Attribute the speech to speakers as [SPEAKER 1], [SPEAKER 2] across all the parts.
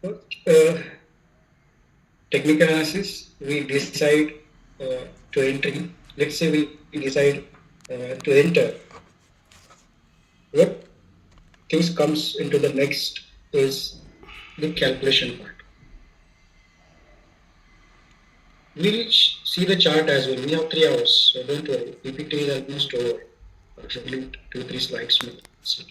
[SPEAKER 1] Uh, Technical analysis, we decide to enter. Let's say we decide to enter. What things comes into the next is the calculation part. We'll see the chart as well. We have 3 hours, so don't worry. PPT is almost over. Actually, 2 3 slides more. So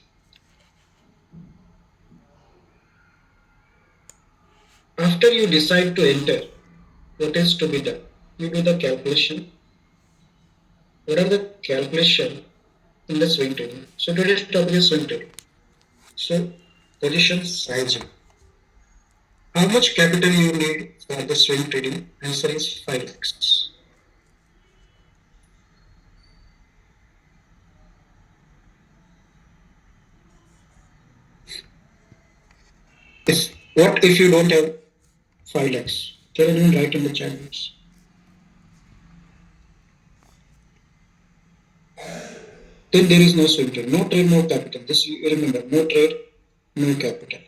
[SPEAKER 1] after you decide to enter, what is to be done? You do the calculation. What are the calculation in the swing trading? So today's topic is swing trading. So position sizing. How much capital you need for the swing trading? Answer is 5 lakhs. What if you don't have 5 lakhs? Tell me, write in the chat box. Then there is no swing trade. No trade, no capital. This you remember. No trade, no capital.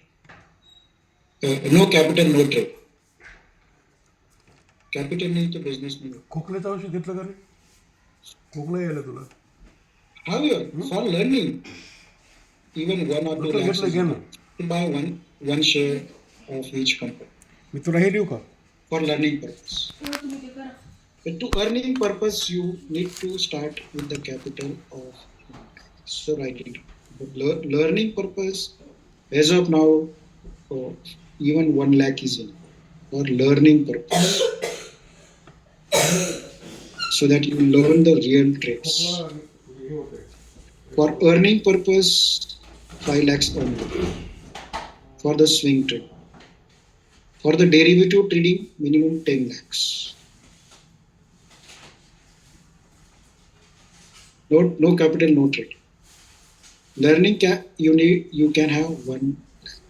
[SPEAKER 1] No capital, no trade. Capital नाही तर business नाही.
[SPEAKER 2] खोकल्याचं औषध घेतलं का रे? खोकला यायला तुला?
[SPEAKER 1] However, for learning, even 1 or 2 lakhs is enough. To buy one share of each company.
[SPEAKER 2] मी तुला हे देऊ का?
[SPEAKER 1] For learning purpose. But to earning purpose, you need to start with the capital of. So write it. But learning purpose, as of now, even 1 lakh is enough for learning purpose. So that you learn the real trades. For earning purpose, 5 lakhs only. For the swing trade. For the derivative trading, minimum 10 lakhs. No capital, no trade. Learning you can have 1 lakh.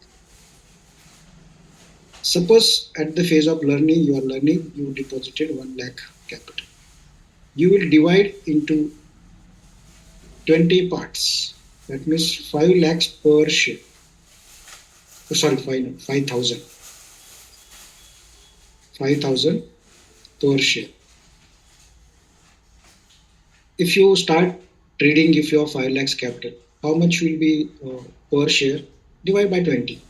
[SPEAKER 1] Suppose at the phase of learning, you deposited 1 lakh capital. You will divide into 20 parts. That means 5 lakhs per share. Oh, sorry, 5,000. 5,000 per share. If you start trading, if you have 5 lakhs capital, how much will be per share? Divide by 20.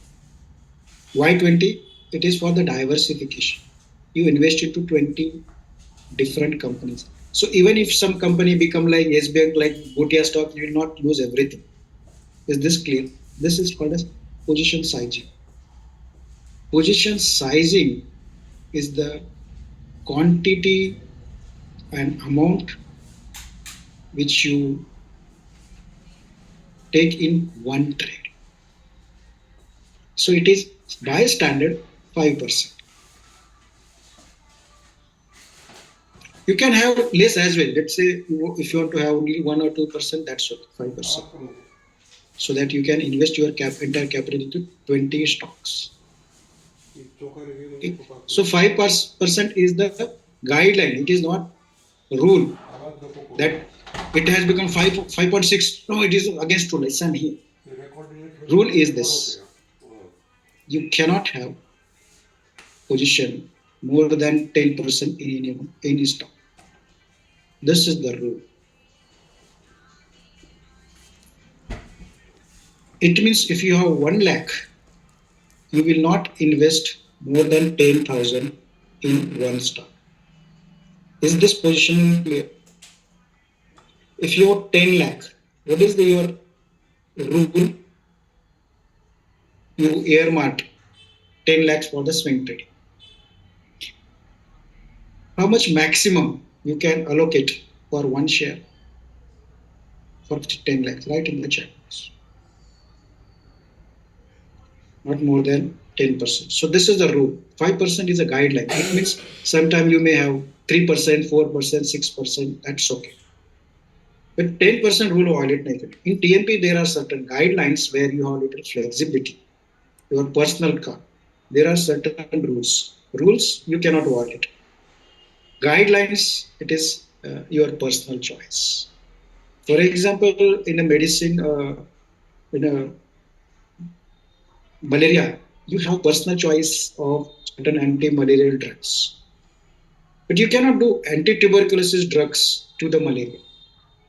[SPEAKER 1] Why 20? It is for the diversification. You invest into 20 different companies. So even if some company become like Yes Bank, like Bhutia stock, you will not lose everything. Is this clear? This is called as position sizing. Position sizing is the quantity and amount which you take in one trade. So it is by standard 5%. You can have less as well. Let's say if you want to have only 1 or 2%, that's okay, 5%. So that you can invest your entire capital into 20 stocks. Okay. So 5% is the guideline. It is not rule that it has become 5.6. No, it is against rule. Listen here. Rule is this. You cannot have position more than 10% in any stock. This is the rule. It means if you have 1 lakh, you will not invest more than 10,000 in one stock. Is this position clear? If you have 10 lakh, what is your rule? You earmark 10 lakhs for the swing trading. How much maximum you can allocate for one share for 10 lakhs? Write in the chat box. Not more than 10%. So this is the rule. 5% is a guideline. It means sometimes you may have 3%, 4%, 6%. That's okay. But 10% rule violate nahi. In TNP, there are certain guidelines where you have little flexibility. Your personal card. There are certain rules. Rules you cannot violate. Guidelines, it is your personal choice. For example, in a medicine, in a malaria, You have personal choice of certain anti-malarial drugs, but you cannot do anti-tuberculosis drugs to the malaria.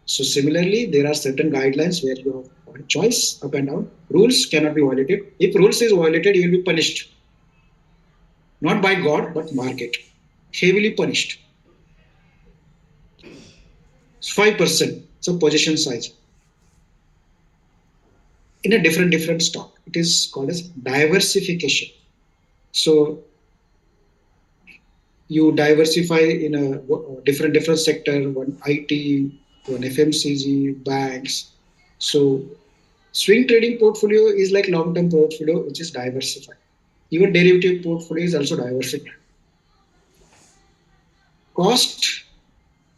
[SPEAKER 1] So similarly, there are certain guidelines where you have choice up and down. Rules cannot be violated. If rules is violated, you will be punished, not by God but market, heavily punished. 5%. So position size in a different stock. It is called as diversification. So you diversify in a different sector, one IT, one FMCG, banks. So swing trading portfolio is like long-term portfolio, which is diversified. Even derivative portfolio is also diversified. Cost,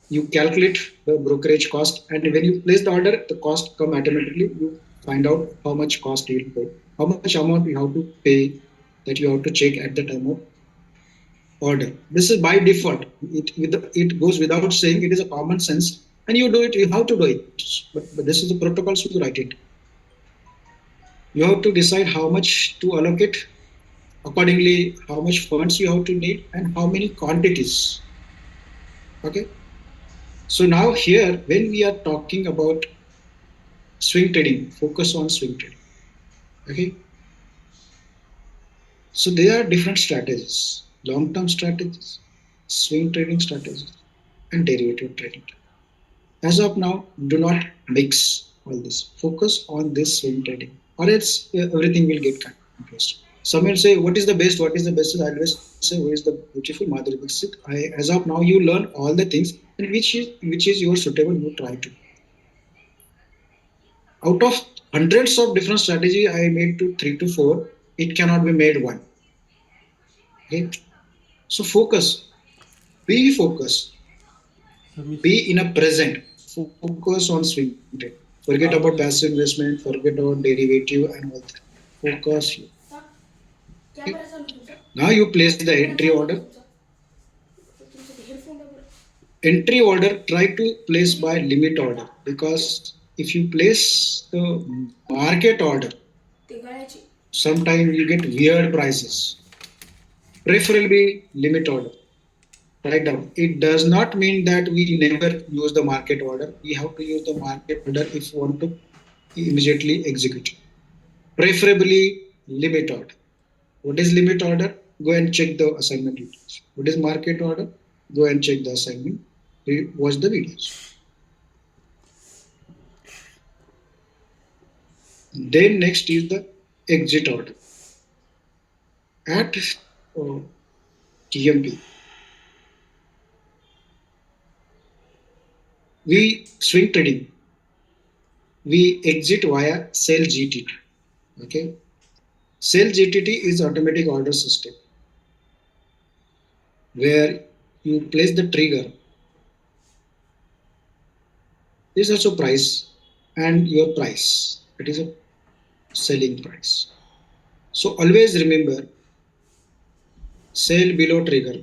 [SPEAKER 1] you calculate the brokerage cost, and when you place the order, the cost come automatically. You find out how much cost you will pay, how much amount you have to pay, that you have to check at the time of order. This is by default. It goes without saying. It is a common sense, and you do it. You have to do it. But this is the protocols you write it. You have to decide how much to allocate accordingly, how much funds you have to need, and how many quantities. Okay. So now here, when we are talking about swing trading, focus on swing trading. Okay. So there are different strategies: long-term strategies, swing trading strategies, and derivative trading. As of now, do not mix all this. Focus on this swing trading, or else everything will get confused. Some will say, "What is the best? What is the best?" I always say, "Who is the beautiful Madhuri Dixit?" As of now, you learn all the things, and which is your suitable. You try to. Out of hundreds of different strategy, I made to 3 to 4. It cannot be made one. Okay. So focus. Be focused.
[SPEAKER 2] Submission.
[SPEAKER 1] Be in a present. Focus on swing trade. Forget about passive investment. Forget about derivative and all that. Focus. Now you place the entry order. Entry order, try to place by limit order, because if you place the market order, sometimes you get weird prices. Preferably limit order. Write down. It does not mean that we never use the market order. We have to use the market order if we want to immediately execute. Preferably limit order. What is limit order? Go and check the assignment details. What is market order? Go and check the assignment. Watch the videos. Then next is the exit order. At TMP, we swing trading. We exit via sell GTT. Okay. Sell GTT is automatic order system where you place the trigger. This is also price and your price. It is a selling price. So always remember, sell below trigger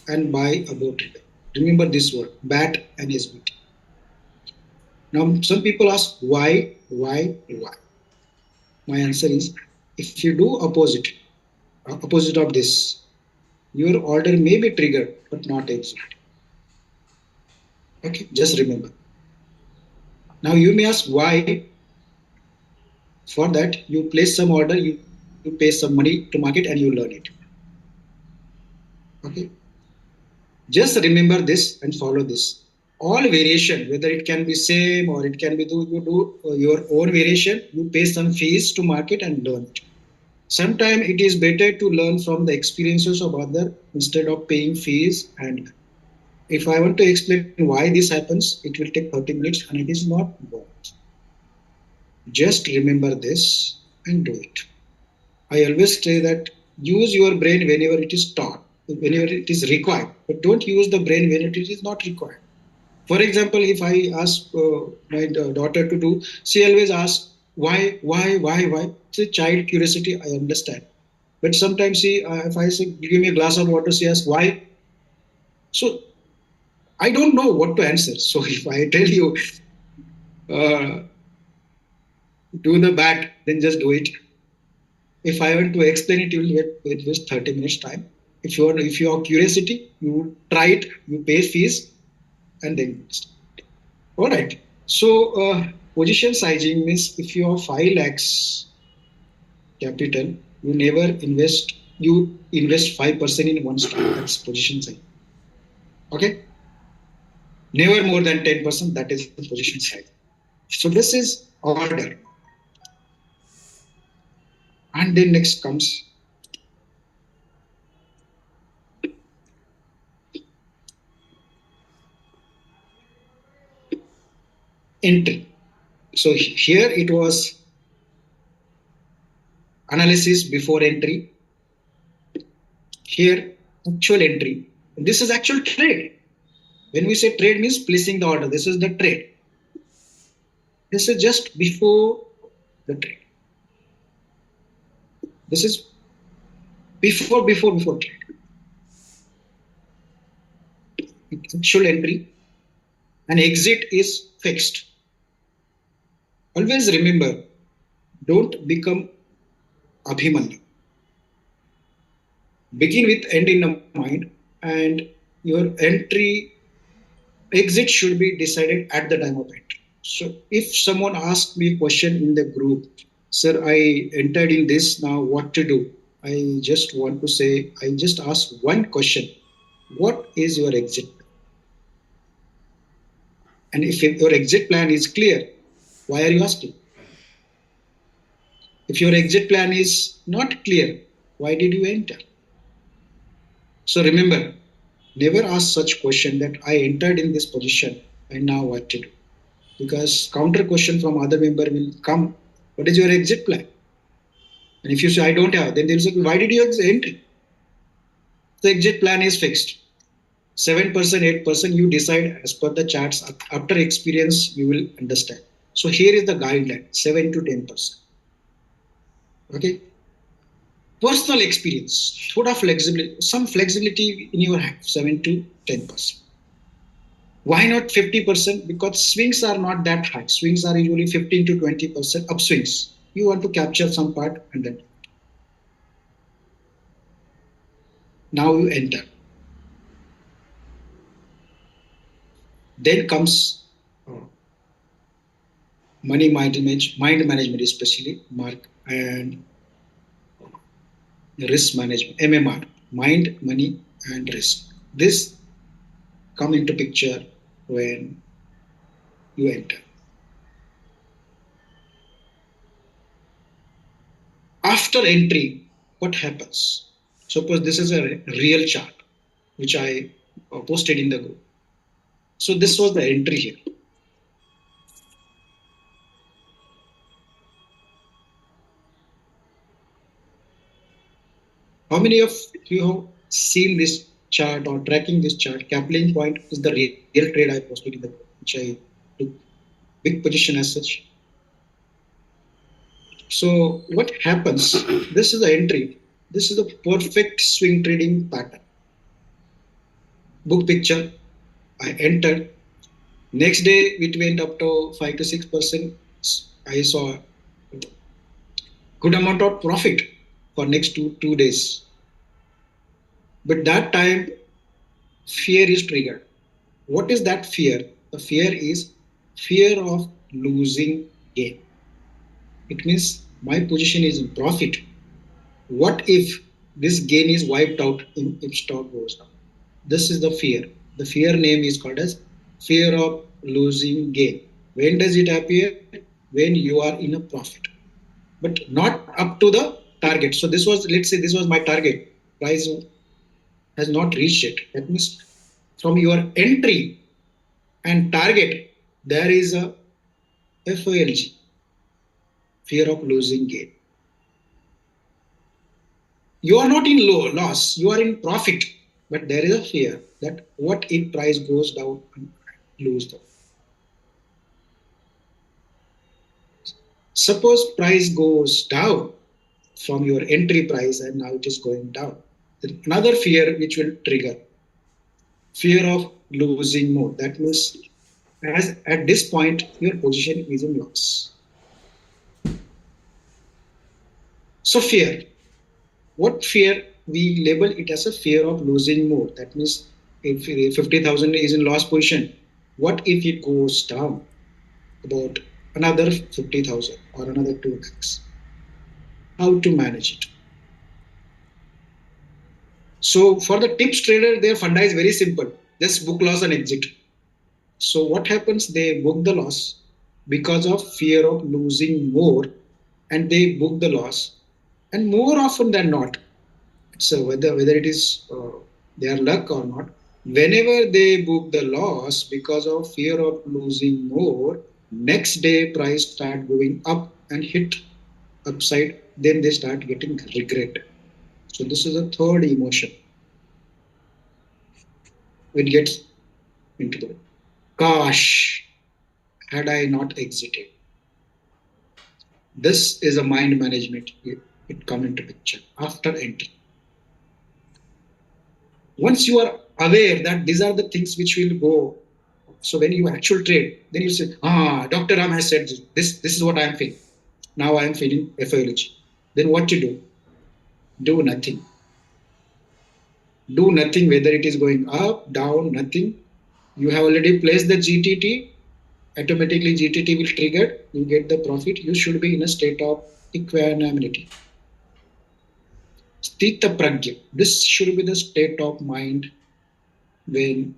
[SPEAKER 1] and buy above trigger. Remember this word, BAT and SBT. Now some people ask why. My answer is, if you do opposite of this, your order may be triggered but not executed. Okay, just remember. Now you may ask why. For that, you place some order, you pay some money to market, and you learn it. Okay. Just remember this and follow this. All variation, whether it can be same or it can be you do your own variation, you pay some fees to market and learn it. Sometimes it is better to learn from the experiences of other instead of paying fees. And if I want to explain why this happens, it will take 30 minutes and it is not worth. Just remember this and do it. I always say that use your brain whenever it is taught, whenever it is required, but don't use the brain when it is not required. For example, if I ask my daughter to do, she always asks, why? It's a child curiosity, I understand. But sometimes if I say, give me a glass of water, she asks, why? So I don't know what to answer. So if I tell you, uh, do the bat, then just do it. If I want to explain it, you will get it waste 30 minutes time. If you have curiosity, you try it, you pay fees, and then start. All right. So position sizing means if you have 5 lakhs capital, you never invest. You invest 5% in one stock. That's position size. Okay. Never more than 10%. That is the position size. So this is order. And then next comes entry. So here it was analysis before entry. Here actual entry. This is actual trade. When we say trade means placing the order, this is the trade. This is just before the trade. This is before trade. Actual entry and exit is fixed. Always remember, don't become Abhimanyu. Begin with end in the mind, and your entry exit should be decided at the time of entry. So if someone asks me a question in the group, sir, I entered in this, now what to do? I just want to say, I just ask one question. What is your exit? And if your exit plan is clear, why are you asking? If your exit plan is not clear, why did you enter? So remember, never ask such question that I entered in this position and now what to do. Because counter question from other member will come, what is your exit plan? And if you say I don't have, then they'll say, why did you enter? The exit plan is fixed. 7%, 8%, you decide as per the charts. After experience, you will understand. So here is the guideline, 7 to 10%. Okay. Personal experience, thought of flexibility, some flexibility in your hand, 7 to 10%. Why not 50%? Because swings are not that high. Swings are usually 15 to 20% upswings. You want to capture some part and then now you enter. Then comes money mind management, especially mark and risk management, MMR, mind, money, and risk. This come into picture when you enter. After entry, what happens? Suppose this is a real chart which I posted in the group. So this was the entry here. How many of you have seen this chart or tracking this chart? Kaplan point is the real trade I posted in the group, which I took big position as such. So what happens? This is the entry. This is the perfect swing trading pattern. Book picture. I entered. Next day it went up to 5 to 6%. I saw good amount of profit for next two days. But that time fear is triggered. What is that fear? The fear is fear of losing gain. It means my position is in profit. What if this gain is wiped out if stock goes down? This is the fear. The fear name is called as fear of losing gain. When does it appear? When you are in a profit, but not up to the target. So this was, let's say this was my target. Price has not reached it. That means from your entry and target, there is a FOLG, fear of losing gain. You are not in loss, you are in profit, but there is a fear that what if price goes down and lose them. Suppose price goes down from your entry price and now it is going down. Another fear which will trigger, fear of losing more. That means as at this point your position is in loss. So fear. What fear? We label it as a fear of losing more. That means if 50,000 is in loss position, what if it goes down about another 50,000 or another 2 lakhs? How to manage it? So for the tips trader, their funda is very simple. Just book loss and exit. So what happens? They book the loss because of fear of losing more, and they book the loss. And more often than not, so whether it is their luck or not, whenever they book the loss because of fear of losing more, next day price start going up and hit upside, then they start getting regret. So this is a third emotion. It gets into the gosh, had I not exited. This is a mind management. It come into picture after entry. Once you are aware that these are the things which will go, so when you actual trade, then you say, Dr. Ram has said this is what I am feeling. Now I am feeling FIology. Then what to do? Do nothing. Do nothing, whether it is going up, down, nothing. You have already placed the GTT, automatically GTT will trigger, you get the profit. You should be in a state of equanimity. Sthita pragya. This should be the state of mind when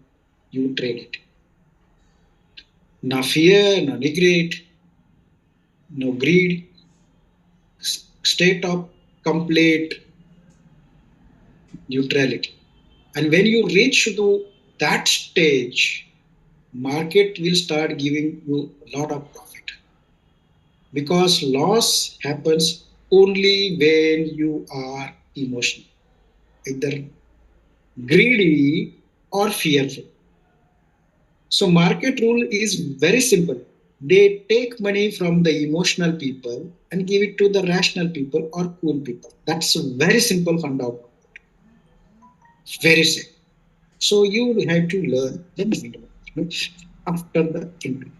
[SPEAKER 1] you trade it. No fear, no regret, no greed, state of complete neutrality. And when you reach to that stage, market will start giving you a lot of profit. Because loss happens only when you are emotional, either greedy or fearful. So market rule is very simple. They take money from the emotional people and give it to the rational people or cool people. That's a very simple fundamental. Very simple. So you have to learn the mind management after the entry.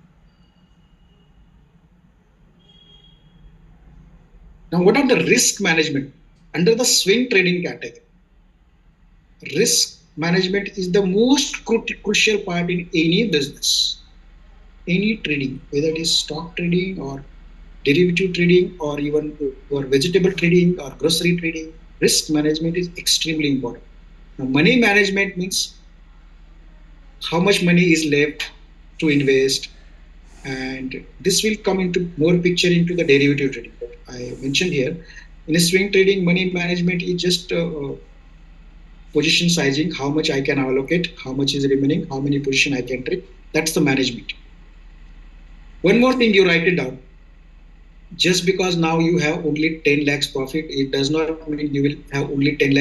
[SPEAKER 1] Now, what are the risk management under the swing trading category? Risk management is the most crucial part in any business, any trading, whether it is stock trading or derivative trading or even or vegetable trading or grocery trading. Risk management is extremely important. Now, money management means how much money is left to invest, and this will come into more picture into the derivative trading that I mentioned here. In a swing trading, money management is just position sizing, how much I can allocate, how much is remaining, how many position I can trade. That's the management. One more thing, you write it down. Just because now you have only 10 lakhs profit, it does not mean you will have only 10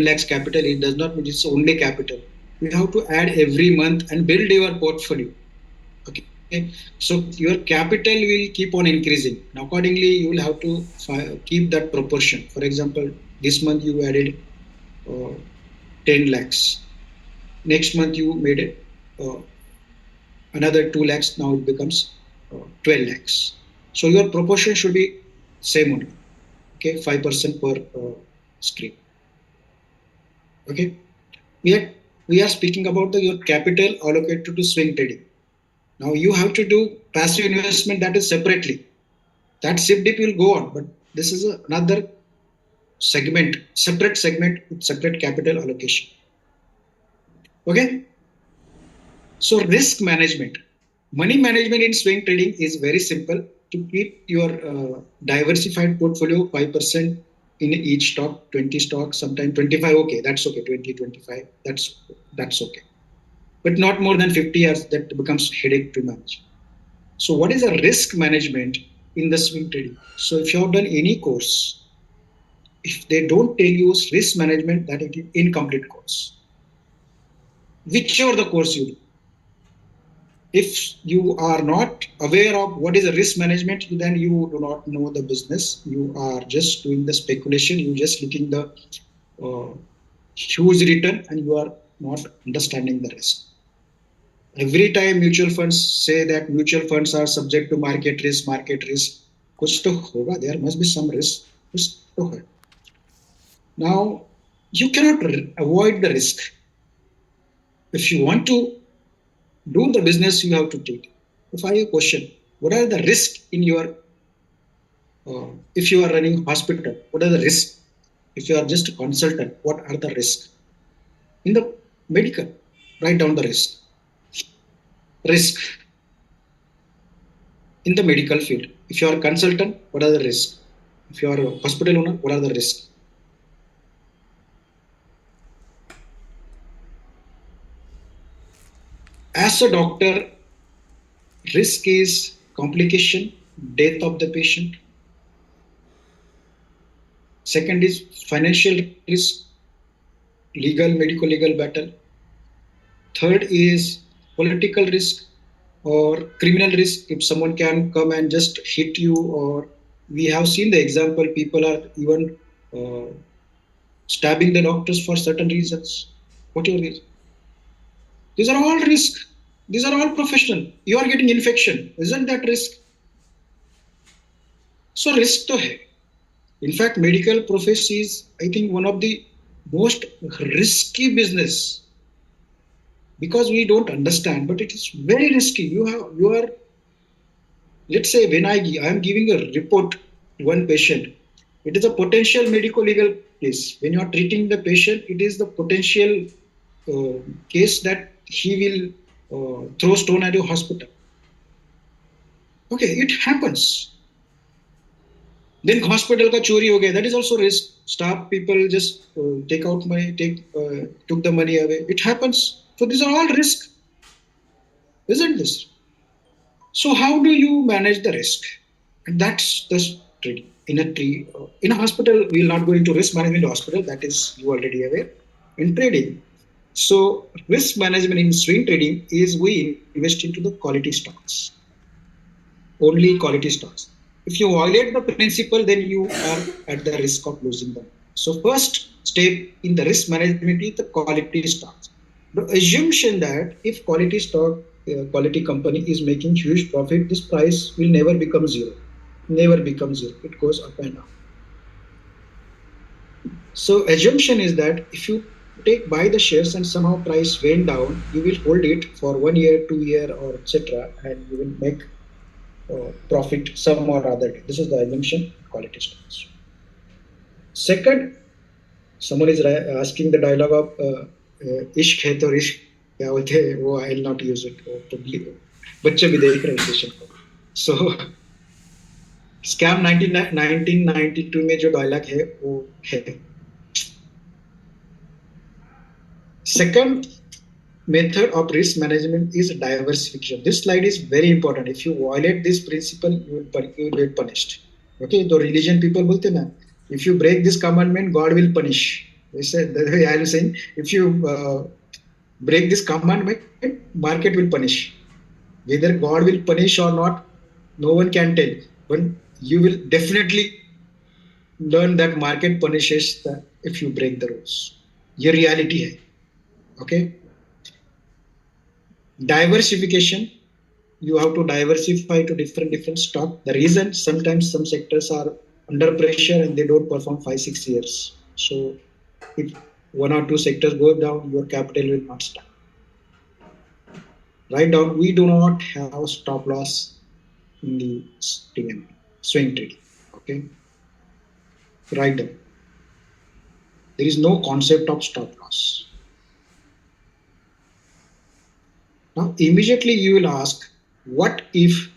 [SPEAKER 1] lakhs capital. It does not mean it's only capital. You have to add every month and build your portfolio. Okay. So your capital will keep on increasing. And accordingly, you will have to keep that proportion. For example, this month you added 10 lakhs. Next month you made it another 2 lakhs. Now it becomes 12 lakhs. So your proportion should be same only. Okay, 5% per screen. Okay, we are speaking about your capital allocated to swing trading. Now you have to do passive investment, that is separately. That SIP will go on, but this is another segment, separate segment with separate capital allocation. Okay. So risk management, money management in swing trading is very simple. To keep your diversified portfolio 5% in each stock, 20 stocks, sometimes 25. Okay, that's okay. 20, 25. That's okay. But not more than 50 years. That becomes headache to manage. So what is a risk management in the swing trading? So if you have done any course, if they don't tell you risk management, that it is incomplete course. Whichever the course you do, if you are not aware of what is a risk management, then you do not know the business. You are just doing the speculation. You just looking the huge return, and you are not understanding the risk. Every time mutual funds say that mutual funds are subject to market risk, कुछ तो होगा, there must be some risk. Risk to है. Now, you cannot avoid the risk. If you want to do the business, you have to take. If I have a question, what are the risks in your, if you are running hospital, what are the risks? If you are just a consultant, what are the risks? In the medical, write down the risk. Risk in the medical field. If you are a consultant, what are the risks? If you are a hospital owner, what are the risks? As a doctor, risk is complication, death of the patient. Second is financial risk, medical legal battle. Third is political risk or criminal risk. If someone can come and just hit you, or we have seen the example, people are even stabbing the doctors for certain reasons. Whatever it is. These are all risk. These are all professional. You are getting infection. Isn't that risk? So risk to hai. In fact, medical profession is, I think, one of the most risky business because we don't understand, but it is very risky. You are, let's say, when I am giving a report to one patient, it is a potential medical legal case. When you are treating the patient, it is the potential case that he will throw stone at your hospital. Okay, it happens. Then hospital ka chori ho gaya. That is also risk. Staff people just took the money away. It happens. So these are all risk, isn't this? So how do you manage the risk? And that's the trade. In a hospital, we will not go into risk management hospital. That is you already aware. In trading, so risk management in swing trading is we invest into the quality stocks, only quality stocks. If you violate the principle, then you are at the risk of losing them. So first step in the risk management is the quality stocks. The assumption that if quality company is making huge profit, this price will never become zero. Never becomes zero. It goes up and down. So assumption is that if you buy the shares and somehow price went down, you will hold it for 1 year, 2 year, or etc., and you will make profit some or other day. This is the assumption quality stocks. Second, someone is asking the dialogue of इश्क है तो इश्क क्या बोलते हैं वो I will not use it बच्चे भी देख रहे हैं सेशन को सो स्कैम 1992 में जो डायलॉग है वो है second method of risk management is diversification. This slide is very important. If you violate this principle, you will get punished. Okay, the religion people bolte na, if you break this commandment, God will punish. They said the way I am saying, if you break this commandment, market will punish. Whether God will punish or not, no one can tell. But you will definitely learn that market punishes if you break the rules. ये reality है. Okay. Diversification, you have to diversify to different stock. The reason sometimes some sectors are under pressure and they don't perform 5-6 years. So if one or two sectors go down, your capital will not stand. Write down, we do not have stop loss in the swing trading. Okay, write down, there is no concept of stop loss. Now immediately you will ask, what if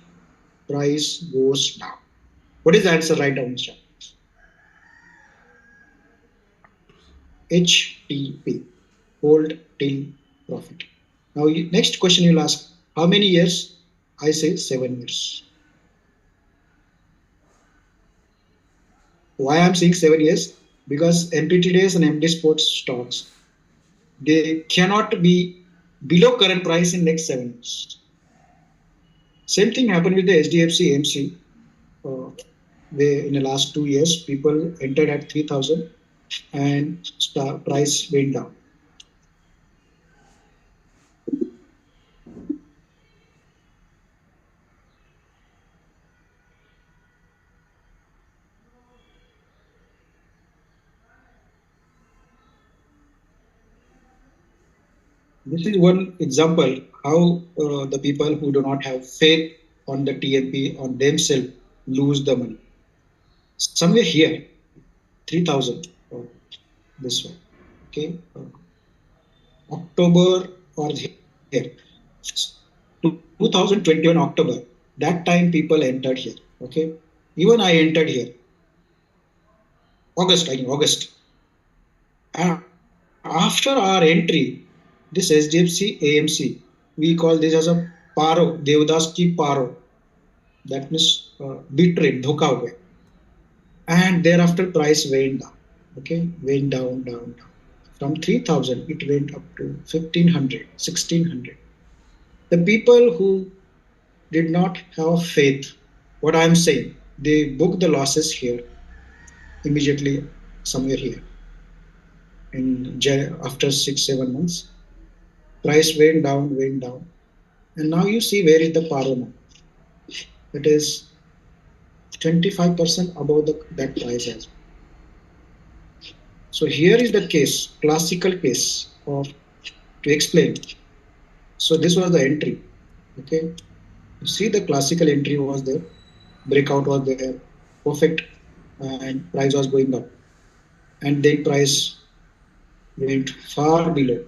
[SPEAKER 1] price goes down? What is the answer? Write down, chat. HTP, hold till profit. Now, next question you'll ask, how many years? I say 7 years. Why I'm saying 7 years? Because MPT days and MD sports stocks, they cannot be below current price in next 7 years. Same thing happened with the SDFC MC. Where in the last 2 years, people entered at 3,000 and price went down. This is one example how the people who do not have faith on the TMP on themselves lose the money. Somewhere here, 3,000 this one. Okay, October or here, 2021 October. That time people entered here. Okay, even I entered here. August, I think August. And after our entry, this SDFC AMC, we call this as a paro, Devdas ki paro. That means betrayed, dhoka ho gaya. And thereafter price went down. Okay, went down. From 3,000, it went up to 1,500, 1,600. The people who did not have faith, what I am saying, they book the losses here immediately somewhere here in after 6 7 months. Price went down, and now you see where is the paro now. It is 25% above that price as well. So here is the case, classical case of to explain. So this was the entry. Okay, you see the classical entry was there, breakout was there, perfect, and price was going up, and then price went far below.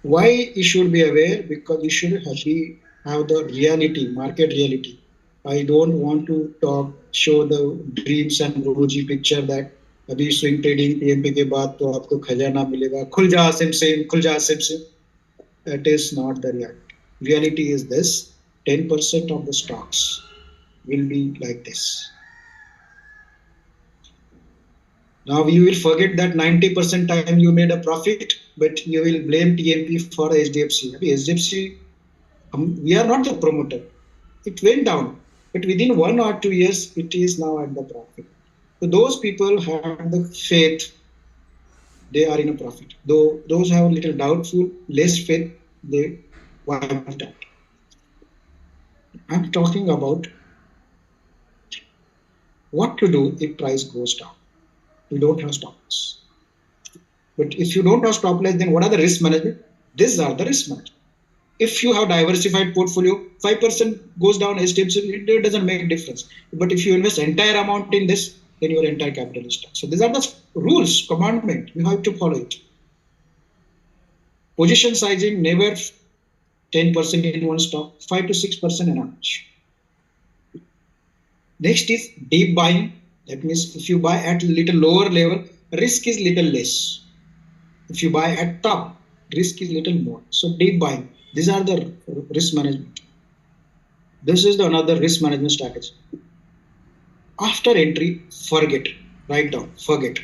[SPEAKER 1] Why you should be aware? Because you should have the reality, market reality. I don't want to talk, show the dreams and rosy picture that अभी swing trading TMP के बाद तो आपको खजाना मिलेगा खुल जा SIM SIM खुल जा SIM SIM. That is not the reality. Reality is this: 10% of the stocks will be like this. Now you will forget that 90% time you made a profit, but you will blame TMP for HDFC. HDFC, we are not the promoter. It went down, but within 1 or 2 years, it is now at the profit. So those people have the faith, they are in a profit. Though those have a little doubtful, less faith, they wiped out. I'm talking about what to do if price goes down. We don't have stop loss. But if you don't have stop loss, then what are the risk management? These are the risk management. If you have diversified portfolio, 5% goes down, it doesn't make a difference. But if you invest entire amount in this, then your entire capital is stuck. So these are the rules, commandment. You have to follow it. Position sizing, never 10% in one stock, 5 to 6% in average. Next is deep buying. That means if you buy at a little lower level, risk is little less. If you buy at top, risk is little more. So deep buying. These are the risk management. This is another risk management strategy. After entry, forget. Write down, forget.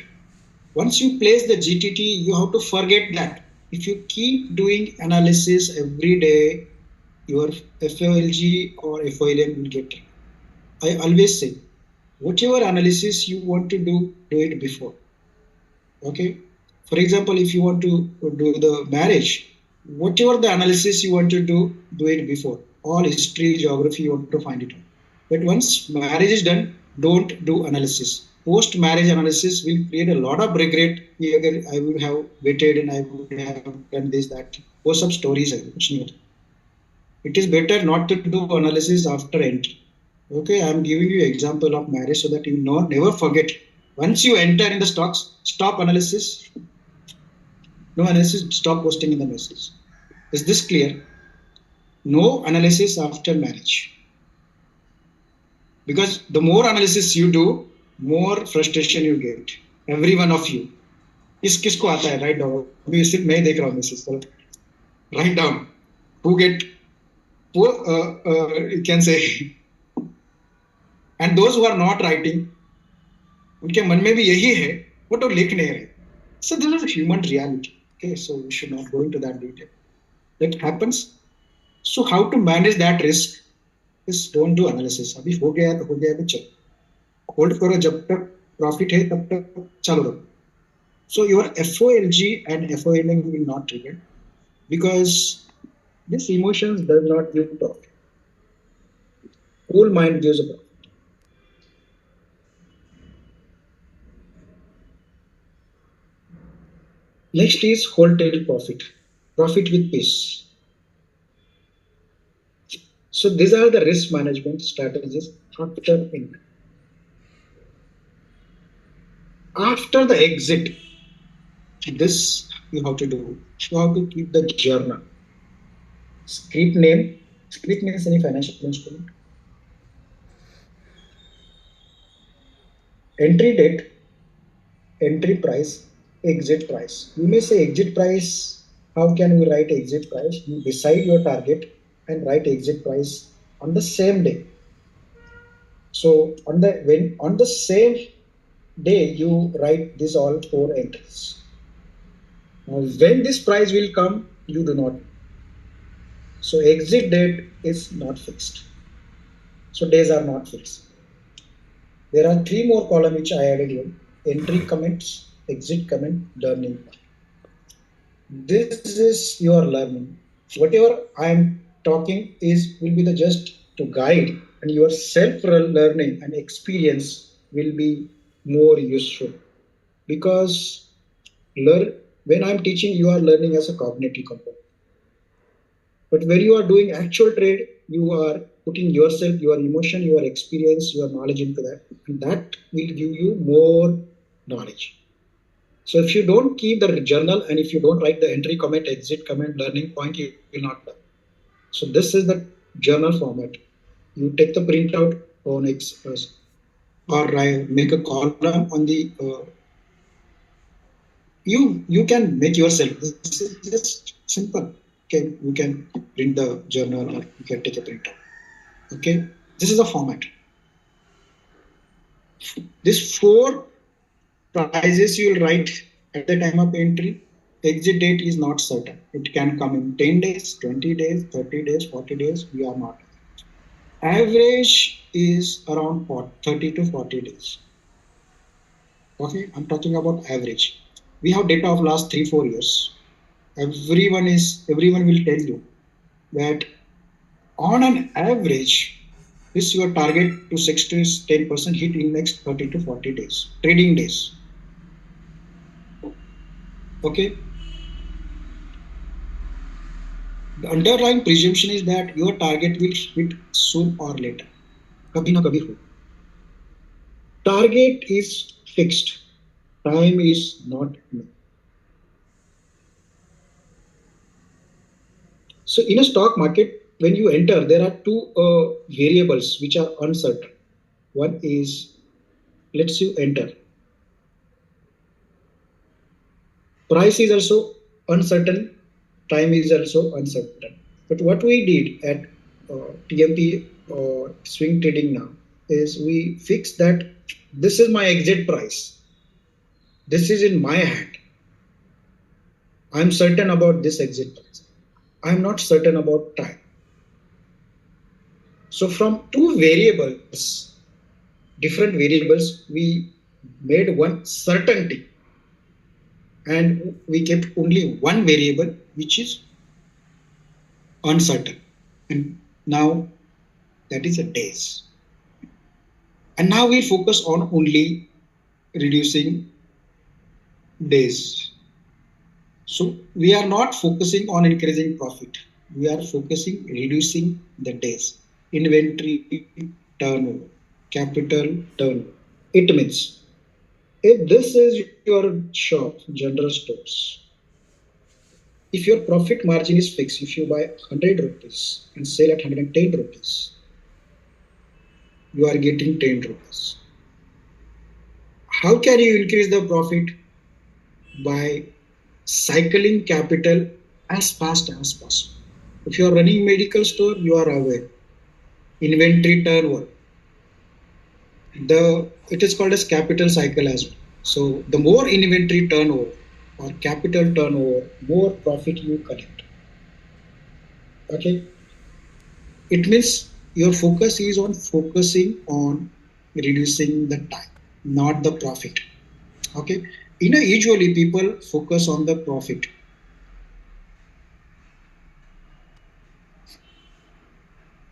[SPEAKER 1] Once you place the GTT, you have to forget that. If you keep doing analysis every day, your FOLG or FOLM will get it. I always say, whatever analysis you want to do it before. Okay. For example, if you want to do the marriage, whatever the analysis you want to do it before. All history, geography, you want to find it out. But once marriage is done, don't do analysis. Post marriage analysis will create a lot of regret. I would have waited and I would have done this, that. Post some stories. It is better not to do analysis after entry. Okay, I'm giving you example of marriage so that you never forget. Once you enter in the stocks, stop analysis. No analysis, stop posting in the message. Is this clear? No analysis after marriage. Because the more analysis you do, more frustration you get. Every one of you. किसको आता है? Write down. अभी सिर्फ मैं देख रहा हूँ message. Write down. Who get? You can say. And those who are not writing, उनके मन में भी यही है, वो तो लिख नहीं रहे. So this is a human reality. Okay, so we should not go into that detail. That happens. So how to manage that risk? Is don't do analysis. अभी हो गया तो चलो. Hold करो जब तक profit है तब तक चालू रखो. So your FOLG and FOLM will not trigger because this emotions does not give profit. Cool mind gives a profit. Next is hold till profit. profit with peace. So these are the risk management strategies after entry. After the exit, this you have to do. You have to keep the journal. Script name. Script means any financial instrument. Entry date, entry price, exit price. You may say exit price. How can we write exit price? You decide your target and write exit price on the same day. So on the same day you write these all four entries. Now, when this price will come, you do not know. So exit date is not fixed. So days are not fixed. There are three more columns which I added here: entry comments, exit comment, learning. This is your learning. Whatever I am talking is will be the just to guide, and your self learning and experience will be more useful because learn when I'm teaching, you are learning as a cognitive component. But when you are doing actual trade, you are putting yourself, your emotion, your experience, your knowledge into that, and that will give you more knowledge. So if you don't keep the journal and if you don't write the entry comment, exit comment, learning point, you will not learn. So this is the journal format. You take the printout on or make a column on the. You can make yourself. This is just simple. Okay, you can print the journal or you can take a printout. Okay, this is the format. This four prices you will write at the time of entry. Exit date is not certain. It can come in 10 days, 20 days, 30 days, 40 days. We are not. Average is around 30 to 40 days. Okay, I'm talking about average. We have data of last 3-4 years. Everyone will tell you that on an average, this your target to 6 to 10% hit in next 30 to 40 days, trading days. Okay. The underlying presumption is that your target will hit soon or later. Kabhi na kabhi ho. Target is fixed. Time is not. So in a stock market, when you enter, there are two variables which are uncertain. One is lets you enter. Price is also uncertain. Time is also uncertain. But what we did at TMT or swing trading now is we fixed that this is my exit price. This is in my hand. I'm certain about this exit price. I'm not certain about time. So from two variables, different variables, we made one certainty and we kept only one variable which is uncertain. And now that is a days. And now we focus on only reducing days. So we are not focusing on increasing profit. We are focusing reducing the days. Inventory turnover, capital turnover. It means if this is your shop, general stores, if your profit margin is fixed, if you buy 100 rupees and sell at 110 rupees, you are getting 10 rupees. How can you increase the profit? By cycling capital as fast as possible. If you are running medical store, you are aware. Inventory turnover. It is called as capital cycle as well. So the more inventory turnover or capital turnover, more profit you collect. Okay. It means your focus is on focusing on reducing the time, not the profit. Okay. Usually people focus on the profit.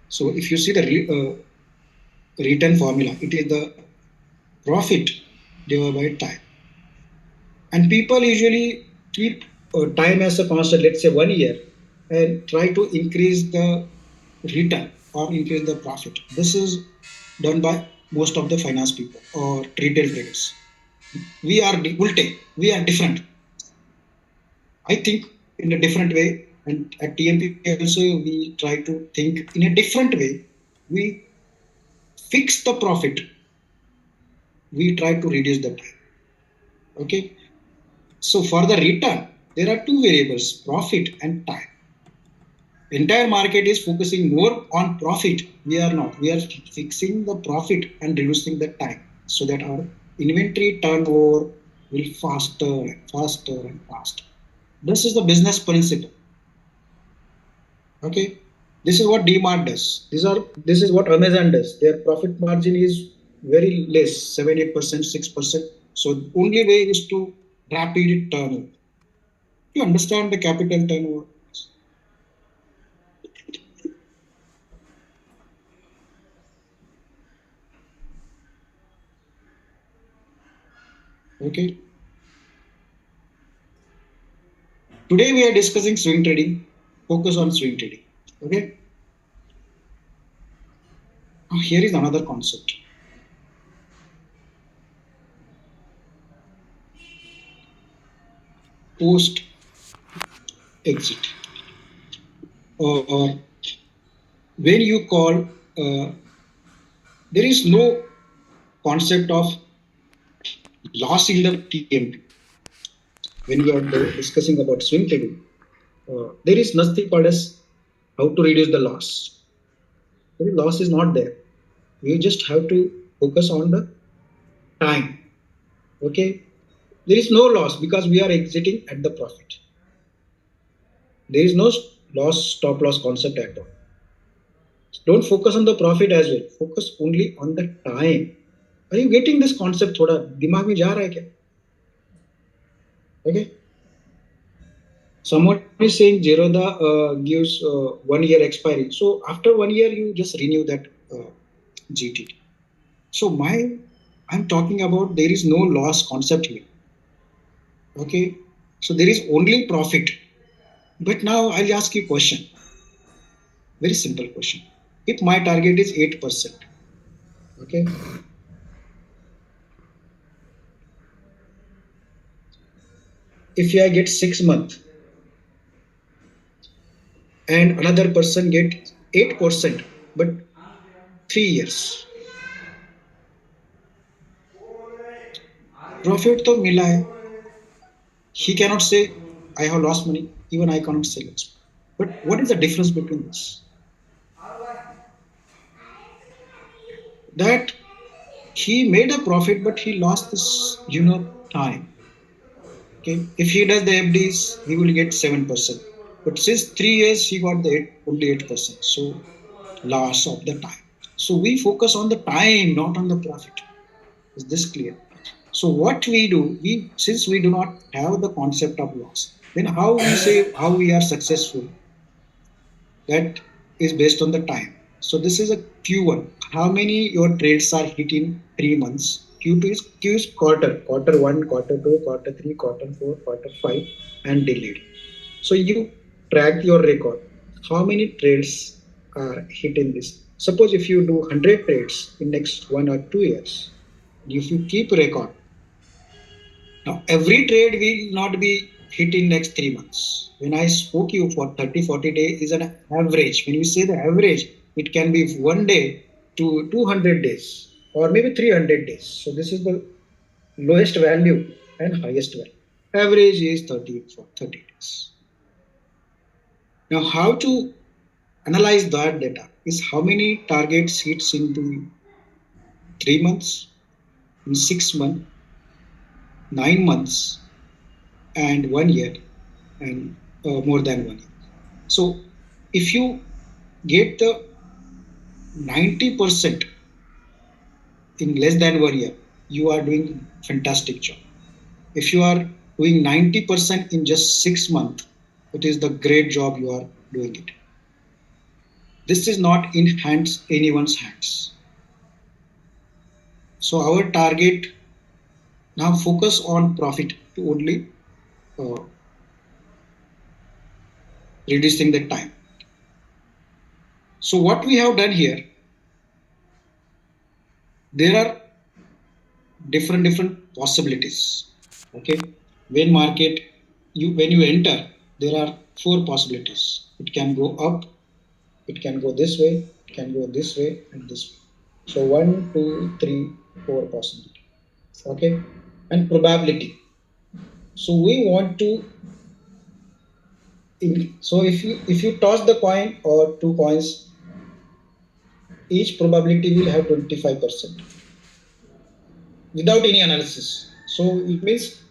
[SPEAKER 1] So if you see the return formula, it is the profit divided by time. And people usually keep time as a constant, let's say 1 year, and try to increase the return or increase the profit. This is done by most of the finance people or retail traders. We are ulte, we are different. I think in a different way, and at TMP also we try to think in a different way. We fix the profit, we try to reduce the time. Okay, so for the return, there are two variables: profit and time. Entire market is focusing more on profit. We are not. We are fixing the profit and reducing the time so that our inventory turnover will faster and faster and faster. This is the business principle. Okay, this is what DMart does. This is what Amazon does. Their profit margin is very less, 7-8%, 6%. So the only way is to rapid turnover. You understand the capital turnover? Okay. Today we are discussing swing trading. Focus on swing trading. Okay. Here is another concept. Post exit. Or when you call, there is no concept of loss in the TMP. When we are discussing about swing trading, there is nothing called as how to reduce the loss. The loss is not there. You just have to focus on the time. Okay. There is no loss because we are exiting at the profit. There is no loss stop loss concept at all. Don't focus on the profit as well. Focus only on the time. Are you getting this concept? थोड़ा दिमाग में जा रहा है क्या? Okay. Someone is saying Zerodha gives 1 year expiry. So after 1 year, you just renew that GTT. So I'm talking about there is no loss concept here. Okay. So there is only profit. But now I'll ask you a question. Very simple question. If my target is 8%, okay, if I get 6 months and another person get 8%, but 3 years, profit to mila hai. He cannot say I have lost money. Even I cannot say lost. But what is the difference between this? That he made a profit, but he lost this, time. Okay, if he does the FDs, he will get 7%. But since 3 years, he got the only 8%. So loss of the time. So we focus on the time, not on the profit. Is this clear? So what we do, since we do not have the concept of loss, then how we say how we are successful, that is based on the time. So this is a Q1. How many your trades are hit in 3 months? Q is quarter one, quarter two, quarter three, quarter four, quarter five, and delayed. So you track your record. How many trades are hit in this? Suppose if you do 100 trades in next 1 or 2 years, if you keep record, now every trade will not be hit in next 3 months. When I spoke you for 30, 40 days is an average. When you say the average, it can be 1 day to 200 days or maybe 300 days. So this is the lowest value and highest value. Average is 30 for 30 days. Now, how to analyze that data is how many targets hits into 3 months, in 6 months, 9 months, and 1 year, and more than 1 year. So, if you get the 90% in less than 1 year, you are doing fantastic job. If you are doing 90% in just 6 months, it is the great job you are doing it. This is not in anyone's hands. So our target now focus on profit to only reducing the time. So what we have done here, there are different possibilities. Okay, when market, when you enter, there are four possibilities. It can go up, it can go this way, it can go this way, and this way. So 1, 2, 3, 4 possibility. Okay, and probability. So we want to so if you toss the coin or two coins, each probability will have 25% without any analysis. So it means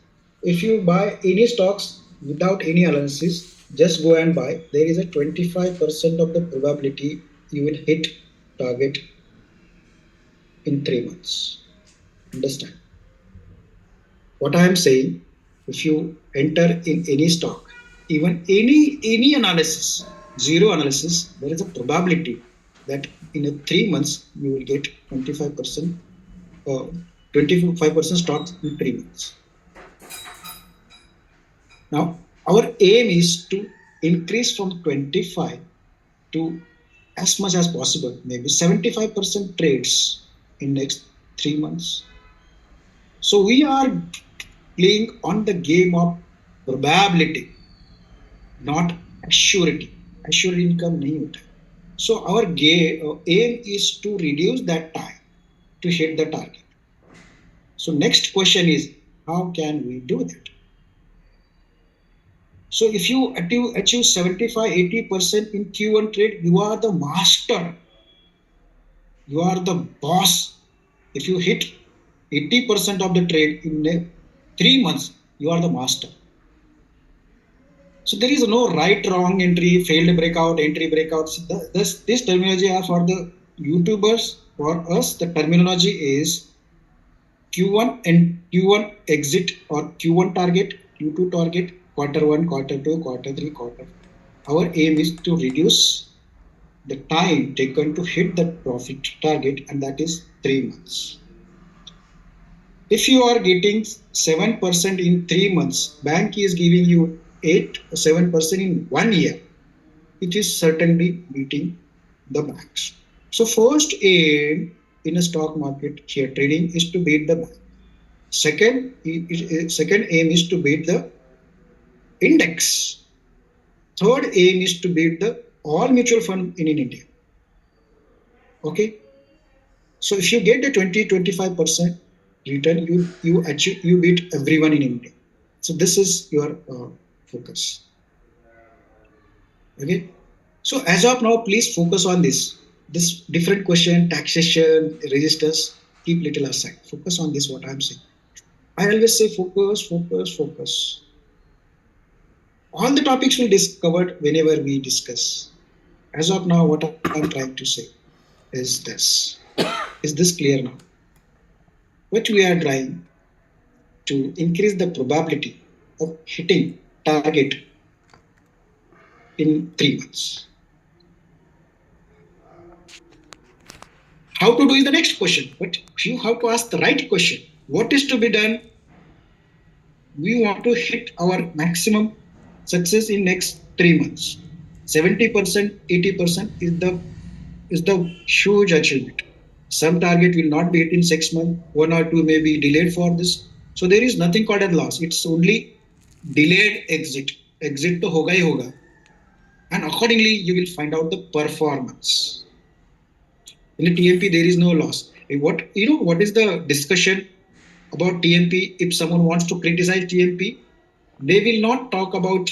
[SPEAKER 1] if you buy any stocks without any analysis, just go and buy. There is a 25% of the probability you will hit target in 3 months. Understand? What I am saying, if you enter in any stock, even any analysis, zero analysis, there is a probability that in a 3 months you will get 25%, 25% stocks in 3 months. Now, our aim is to increase from 25 to as much as possible, maybe 75% trades in next 3 months. So we are playing on the game of probability, not assurity. Assured income nahi hota. So our aim is to reduce that time to hit the target. So next question is, how can we do that? So if you achieve 75-80% in Q1 trade, you are the master. You are the boss. If you hit 80% of the trade in 3 months, you are the master. So there is no right, wrong entry, failed breakout, entry breakout. This terminology are for the YouTubers. For us, the terminology is Q1 and Q1 exit or Q1 target, Q2 target, Q1, Q2, Q3, Q4. Our aim is to reduce the time taken to hit the profit target, and that is 3 months. If you are getting 7% in 3 months, bank is giving you 7% in 1 year. It is certainly beating the banks. So first aim in a stock market share trading is to beat the bank. Second aim is to beat the index. Third aim is to beat the all mutual fund in India. Okay. So if you get the 20-25% return, you beat everyone in India. So this is your focus. Okay. So as of now, please focus on this. This different question, taxation, registers, keep little aside. Focus on this, what I'm saying. I always say focus, focus, focus. All the topics will be covered whenever we discuss. As of now, what I'm trying to say is this. Is this clear now? What we are trying to increase the probability of hitting target in 3 months. How to do is the next question, but you have to ask the right question. What is to be done? We want to hit our maximum success in next 3 months. 70%, 80% is the huge achievement. Some target will not be hit in 6 months, 1 or 2 may be delayed for this. So there is nothing called as loss. It's only delayed exit. Exit to hoga hi hoga. And accordingly, you will find out the performance. In a TMP, there is no loss. What is the discussion about TMP? If someone wants to criticize TMP, they will not talk about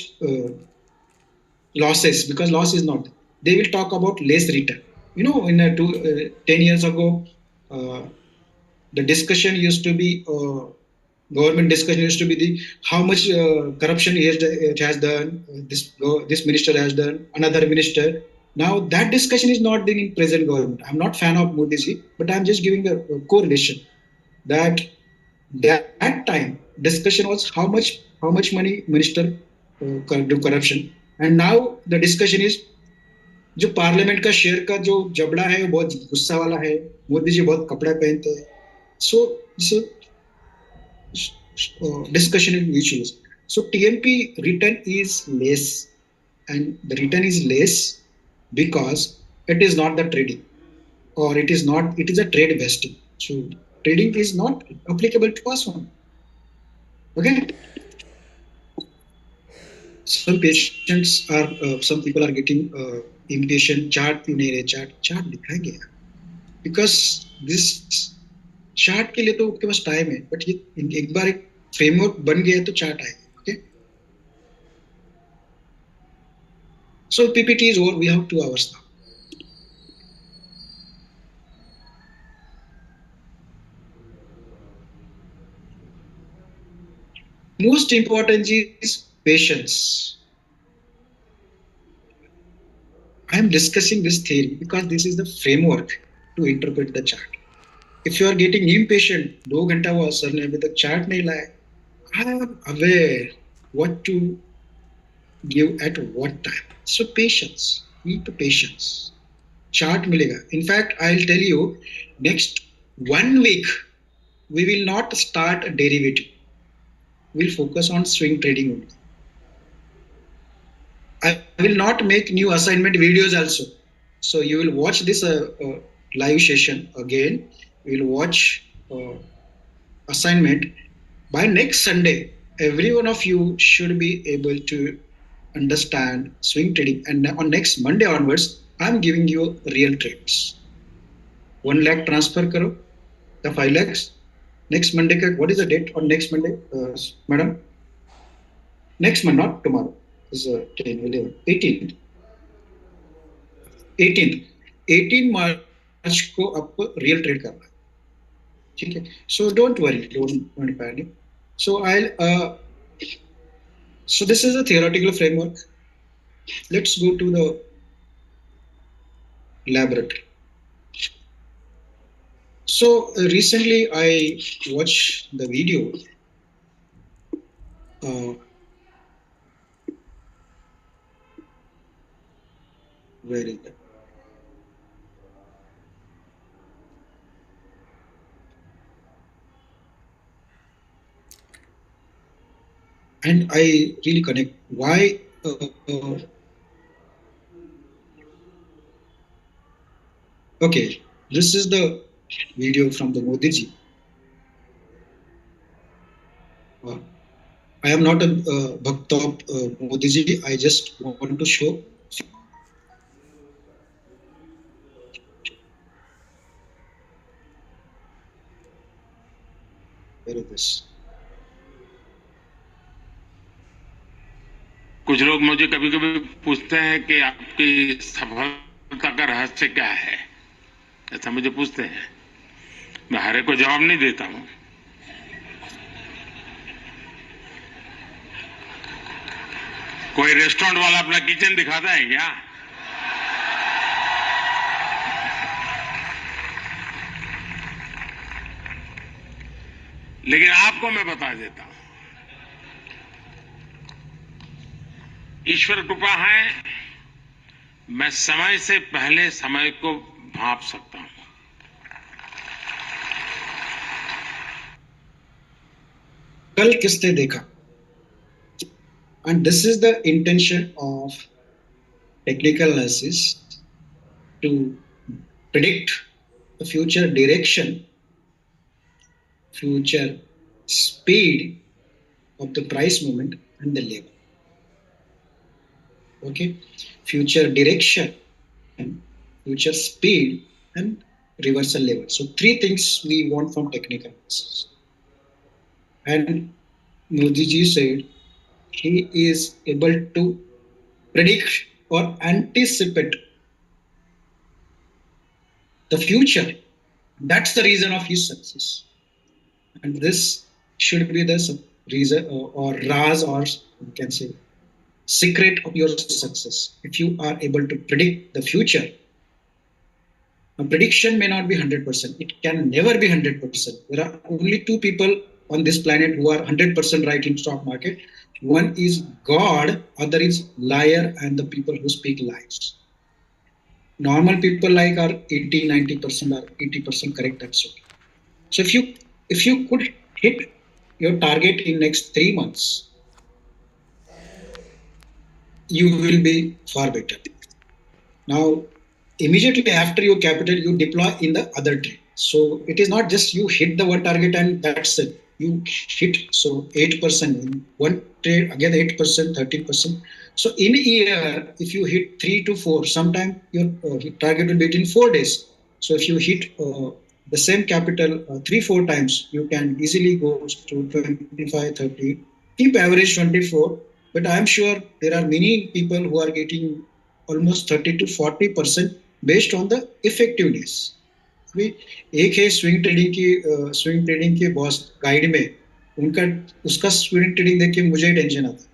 [SPEAKER 1] losses, because loss is not. They will talk about less return. In 10 years ago, the discussion used to be government discussion used to be the how much corruption it has done. This minister has done, another minister. Now that discussion is not there in present government. I'm not fan of Modi ji, but I'm just giving a correlation that time discussion was how much money minister do corruption, and now the discussion is जो parliament का share का जो जबड़ा है वो बहुत गुस्सा वाला है, मोदी जी बहुत कपड़े पहनते हैं. So discussion in issues. So TNP return is less. and the return is less because it is not the trading, or it is a trade vesting. So trading is not applicable to us one. Okay. Some people are getting impatient. Chart क्यों नहीं रहे? Chart दिखा गया. Because this chart के लिए तो आपके पास time है, बट ये एक बार एक फ्रेमवर्क बन गया तो चार्ट आएगा. Okay. So PPT is over. We have 2 hours now. Most important is patience. I am discussing this theory because this is the framework to interpret the chart. If you are getting impatient, 2 घंटा हुआ sir ने अभी तक chart नहीं लाया, I am aware what to give at what time. So patience, need to patience. Chart मिलेगा. In fact, I'll tell you, next 1 week we will not start a derivative. We'll focus on swing trading only. I will not make new assignment videos also. So you will watch this live session again. You will watch assignment. By next Sunday, every one of you should be able to understand swing trading. And on next Monday onwards, I'm giving you real trades. 1 lakh transfer karo, the 5 lakhs. Next Monday, what is the date on next Monday, madam? Next month, not tomorrow. Is 10, 11, 18th. 18 मार्च को आपको real trade करना है. ठीक है. So don't worry, don't panic. So this is a theoretical framework. Let's go to the laboratory. So recently I watched the video. Where is that? And I really connect why okay, this is the video from the Modi ji. I am not a bhakt of Modi ji. I just want to show. Where is this?
[SPEAKER 3] कुछ लोग मुझे कभी कभी पूछते हैं कि आपकी सफलता का रहस्य क्या है, ऐसा मुझे पूछते हैं. मैं हर एक को जवाब नहीं देता हूं. कोई रेस्टोरेंट वाला अपना किचन दिखाता है क्या? लेकिन आपको मैं बता देता हूं, ईश्वर कृपा है, मैं समय से पहले समय को भांप सकता हूं.
[SPEAKER 1] कल किसने देखा? And this is the intention of technical analysis, to predict the future direction, future speed of the price movement and the level. Okay, future direction, future speed and reversal level. So 3 things we want from technical analysis. And Modi ji said he is able to predict or anticipate the future. That's the reason of his success. And this should be the reason or Raz, or you can say secret of your success. If you are able to predict the future, a prediction may not be 100%. It can never be 100%. There are only 2 people on this planet who are 100% right in stock market. One is God, other is liar and the people who speak lies. Normal people like are 80, 90% or 80% correct. That's okay. So if you could hit your target in next 3 months, you will be far better. Now, immediately after your capital, you deploy in the other trade. So it is not just you hit the one target and that's it. You hit so 8% in one trade, again 8%, 13%. So in a year, if you hit 3 to 4, sometime your target will be in 4 days. So if you hit the same capital 3, 4 times, you can easily go to 25, 30. Keep average 24, but I am sure there are many people who are getting almost 30 to 40% based on the effectiveness. अभी एक है swing trading के boss guide में उनका उसका swing trading देख के मुझे ही टेंशन आता है.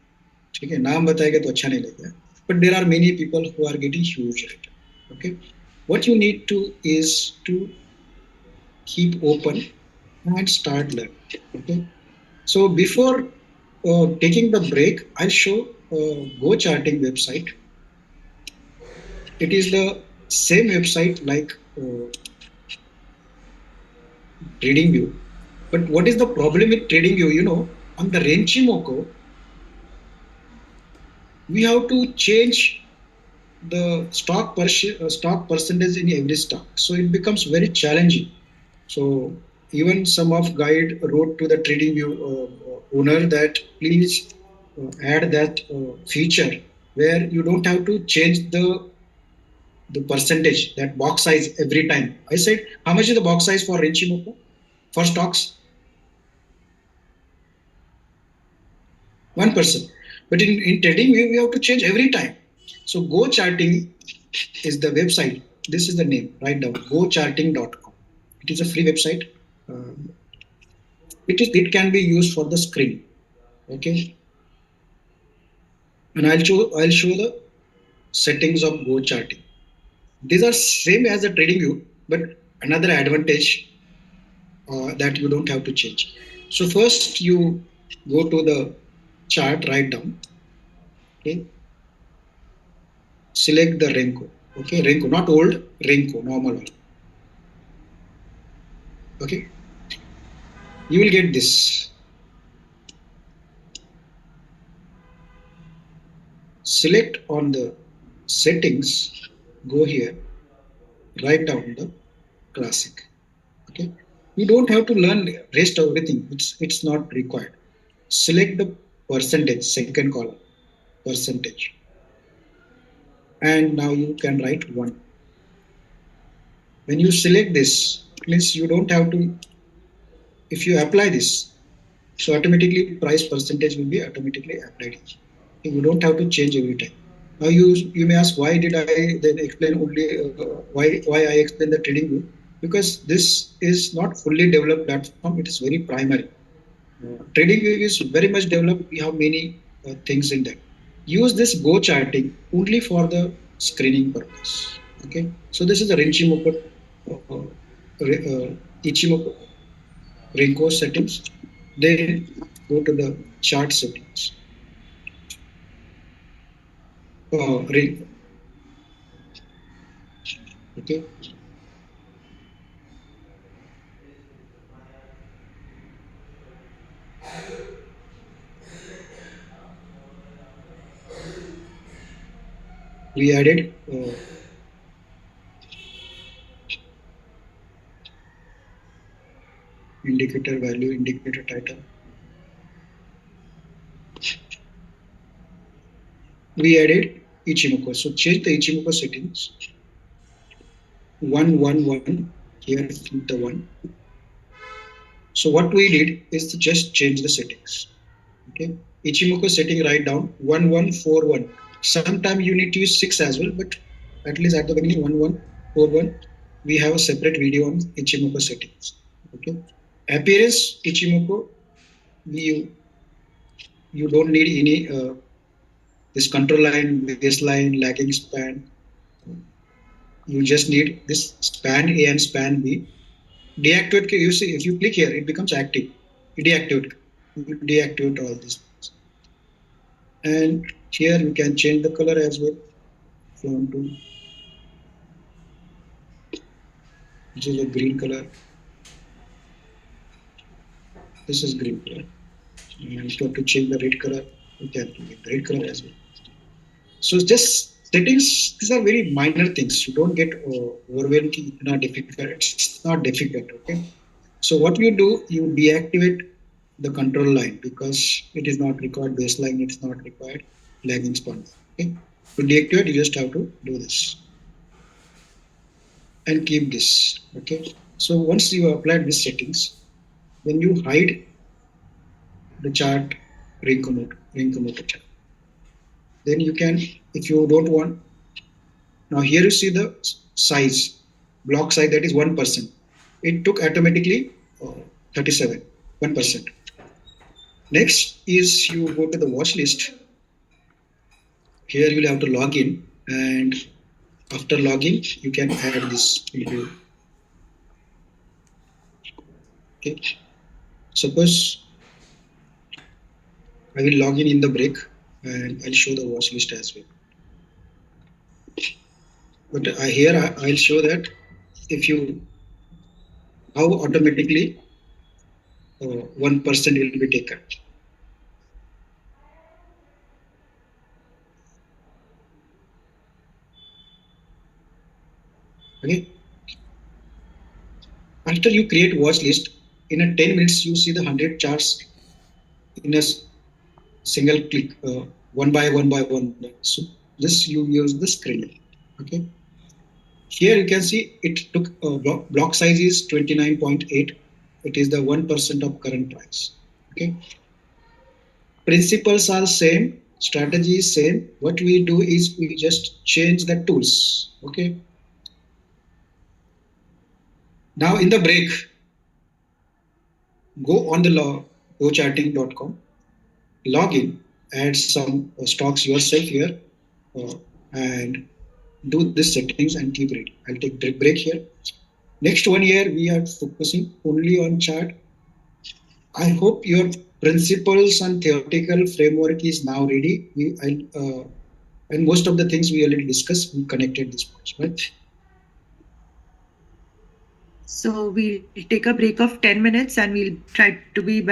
[SPEAKER 1] ठीक है, नाम बताएगा तो अच्छा नहीं लगेगा, but there are many people who are getting huge return. Okay, what you need to is to keep open and start learning. Okay, so before taking the break, I'll show Go Charting website. It is the same website like TradingView. But what is the problem with TradingView? You know, on the Renchimoku, we have to change the stock percentage in every stock. So it becomes very challenging. So even some of guide wrote to the TradingView owner that please add that feature where you don't have to change the percentage, that box size every time. I said, how much is the box size for Renchimoku for stocks? 1%. But in trading, we have to change every time. So Go Charting is the website. This is the name. Write down gocharting.com. It is a free website. It can be used for the screen. Okay. And I'll show the settings of Go Charting. These are same as the TradingView, but another advantage that you don't have to change. So first you go to the chart, write down. Okay. Select the Renko. Okay, Renko, not old, Renko, normal one. Okay, you will get this. Select on the settings, go here, write down the classic. Okay, you don't have to learn rest of everything. It's not required. Select the percentage, second column, percentage, and now you can write 1. When you select this, means you don't have to. If you apply this, so automatically price percentage will be automatically applied. You don't have to change every time. Now you may ask, why did I then explain only why I explain the TradingView? Because this is not fully developed platform. It is very primary. TradingView is very much developed. We have many things in there. Use this Go Charting only for the screening purpose. Okay. So this is the Renchimoku, Ichimoku Renko settings. Then go to the chart settings. Renko. Okay. We added indicator value, indicator title. We added Ichimoku. So change the Ichimoku settings. 111 here, keep the 1. So what we did is to just change the settings. Okay, Ichimoku setting, write down 1141. Sometimes you need to use 6 as well, but at least at the beginning 1141. We have a separate video on Ichimoku settings. Okay, appearance Ichimoku, you don't need any this control line, baseline, lagging span. You just need this span A and span B. Deactivate, you see, if you click here, it becomes active. You deactivate all these things. And here you can change the color as well. If you want to, which is a green color. This is green color. And if you want to change the red color, you can do the red color as well. So just settings, these are very minor things. You don't get overwhelmed. It's not difficult. It's not difficult. Okay. So what you do, you deactivate the control line because it is not required baseline. It's not required lagging span. Okay. To deactivate, you just have to do this and keep this. Okay. So once you apply these settings, then you hide the chart ring commutator chart. Then you can, if you don't want, now here you see the size, block size, that is 1%. It took automatically 37, 1%. Next is you go to the watch list. Here you'll have to log in, and after logging, you can add this into. Okay. Suppose I will log in the break and I'll show the watch list as well. But here I'll show that if you, how automatically 1% will be taken. Okay. After you create watch list, in a 10 minutes you see the 100 charts in a single click, one by one by one. So this you use the screen. Okay. Here you can see it took block size is 29.8. It is the 1% of current price. Okay. Principles are same, strategy is same. What we do is we just change the tools. Okay. Now in the break, go on the gocharting.com, log in, add some stocks yourself here, and do this settings and keep reading. I'll take break here. Next 1 year, we are focusing only on chart. I hope your principles and theoretical framework is now ready. And most of the things we already discussed, we connected this points, right?
[SPEAKER 4] So we'll take a break of 10 minutes and we'll try to be back